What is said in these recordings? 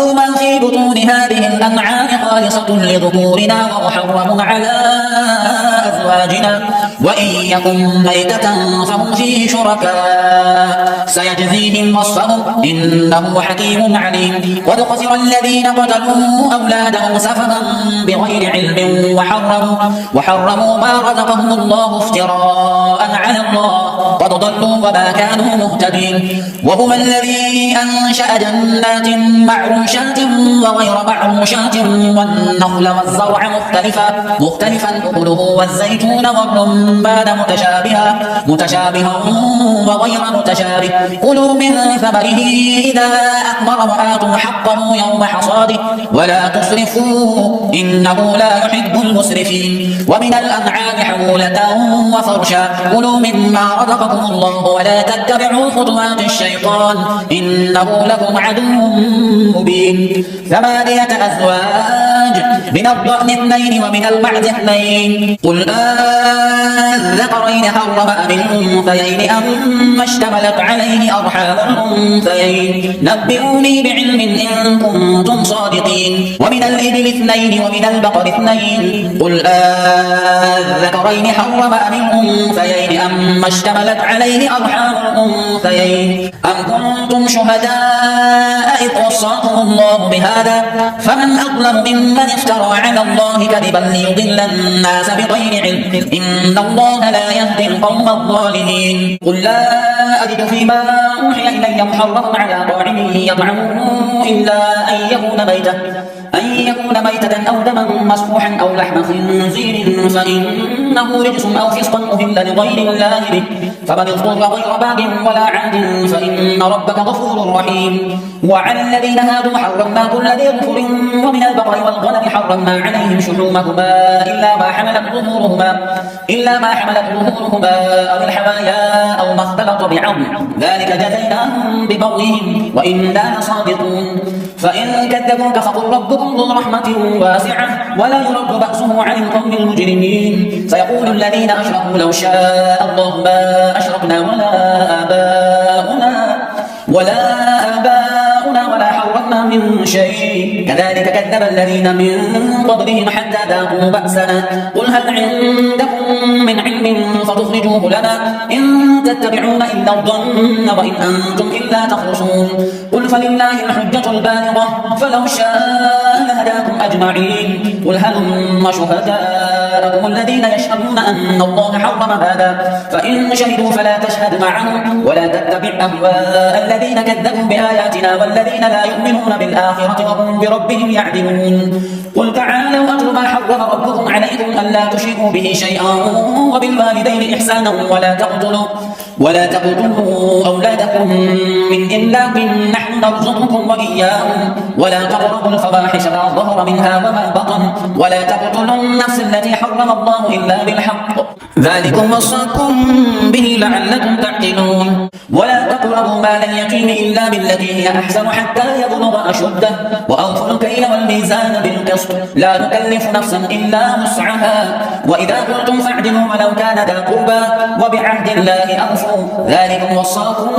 وقالوا ما في بطون هذه الأنعام خالصة لذكورنا ومحرم على أزواجنا وإن يكن ميتة فهم فيه شركاء سيجزيهم وصفهم إنه حكيم عليم. قد خسر الذين قتلوا أولادهم سفها بغير علم وحرموا ما رزقهم الله افتراء على الله قد ضلوا وما كانوا مهتدين. وهو الذي أنشأ جنات معروشات وغير معروشات والنخل والزرع مختلفا أكله والزيتون والرمان متشابها وغير متشابه كلوا من ثمره إذا أثمر وآتوا حقه يوم حصاده ولا تسرفوا إنه لا يحب المسرفين. ومن الأنعام حمولة وفرشا كلوا مما رزقكم الله ولا تتبعوا خطوات الشيطان إنه لكم عدو مبين. 8 أزواج من الضأن 2 ومن المعز 2 قل أذكرين حرم أم الأنثيين أما اشتملت عليه أرحام الأنثيين نبئوني بعلم إن كنتم صادقين. ومن الإبل 2 ومن البقر 2 قل أذكرين حرم أم الأنثيين أما اشتملت عليه أرحام الأنثيين أم كنتم شهداء إذ وصاكم الله بهذا فمن أظلم ممن افترى على الله كذبا ليضل الناس بغير علم إن الله لا يهدي القوم الظالمين. قل لا أجد فيما أوحي إلي محرم على طاعم يطعمه إلا أن يكون ميتة أو دما مسفوحا أو لحم خنزير فإنه رجس أو فسقا أهل لغير الله به فمن اضطر غير باغ ولا عاد فإن ربك غفور رحيم. وعلى الذين هادوا حرمنا كل ذي ظفر ومن البقر والغنم حرمنا عليهم شحومهما إلا ما حملت ظهورهما أو الحوايا أو ما اختلط بعظم ذلك جزيناهم ببغيهم وإنا لصادقون. فإن كذبوك فقل ربكم ذو رحمة واسعة ولا يرد بأسه عن القوم المجرمين. سيقول الذين أشركوا لو شاء الله ما أشركنا ولا آباؤنا ولا حرمنا من شيء كذلك كذب الذين من قبلهم حتى ذاقوا بأسنا قل هل عندكم من علم فتخرجوه لنا إن تتبعون إلا الظن وإن أنتم إلا تخرصون. قل فلله الحجة البالغة فلو شاء لهداكم أجمعين. قل هلم شهداءكم الذين يشهدون أن الله حرم هذا فإن شهدوا فلا تشهد معهم ولا تتبع أهواء الذين كذبوا بآياتنا والذين لا يؤمنون بالآخرة وهم بربهم يعدلون. قل تعالوا أتل ما حرم ربكم عليكم ألا تشركوا به شيئا وبالوالدين إحسانا ولا تقتلوا أولادكم من إملاق نحن نرزقكم وإياهم ولا تقربوا الفواحش ما ظهر منها وما بطن ولا تقتلوا النفس التي حرم الله إلا بالحق ذلكم وصاكم به لعلكم تعقلون. ولا تقربوا مال اليتيم إلا بالتي هي أحسن حتى يبلغ أشده وأوفوا الكيل والميزان بالقسط لا نكلف نفسا إلا وسعها وإذا قلتم فاعدلوا ولو كان ذا قربى وبعهد الله أوفوا ذلكم وصاكم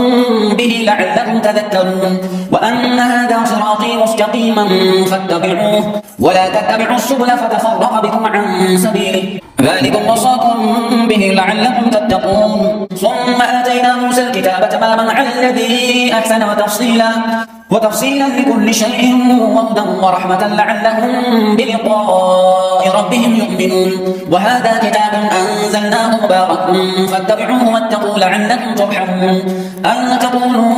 به لعلكم تذكرون. وأن هذا صراطي مستقيما فاتبعوه ولا تتبعوا السبل فتفرق بكم عن سبيله ذلكم وصاكم به لعلكم تتقون. ثم آتينا موسى الكتاب تماما على الذي أحسن وتفصيلا لكل شيء وهدى ورحمة لعلهم بلقاء ربهم يؤمنون. وهذا كتاب أنزلناه مبارك فاتبعوه واتقوا لعلكم ترحمون. أن تقولوا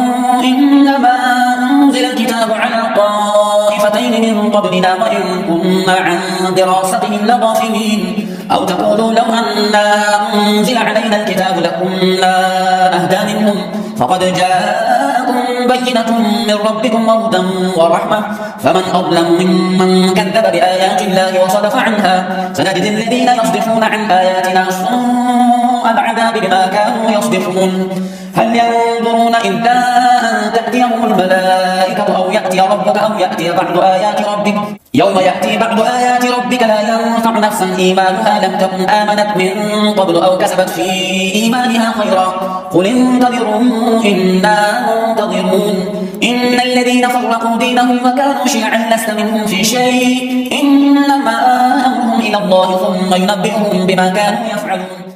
إنما أنزل الكتاب على طائفتين من قبلنا وإن كنا عن دراستهم لغافلين أو تقولوا لو أنا أنزل علينا الكتاب لكنا أهدى منهم فقد جاءكم بينة من ربكم وهدى ورحمة فمن أظلم ممن كذب بآيات الله وصدف عنها سنجزي الذين يصدفون عن آياتنا سوء العذاب بما كانوا يصدفون. هل ينظرون إلا أن تأتيهم الملائكة أو يأتي ربك أو يأتي بعض آيات ربك يوم يأتي بعض آيات ربك لا ينفع نفسا إيمانها لم تكن آمنت من قبل أو كسبت في إيمانها خيرا قل انتظروا إنا منتظرون. إن الذين فرقوا دينهم وكانوا شيعا لست منهم في شيء إنما أمرهم إلى الله ثم ينبئهم بما كانوا يفعلون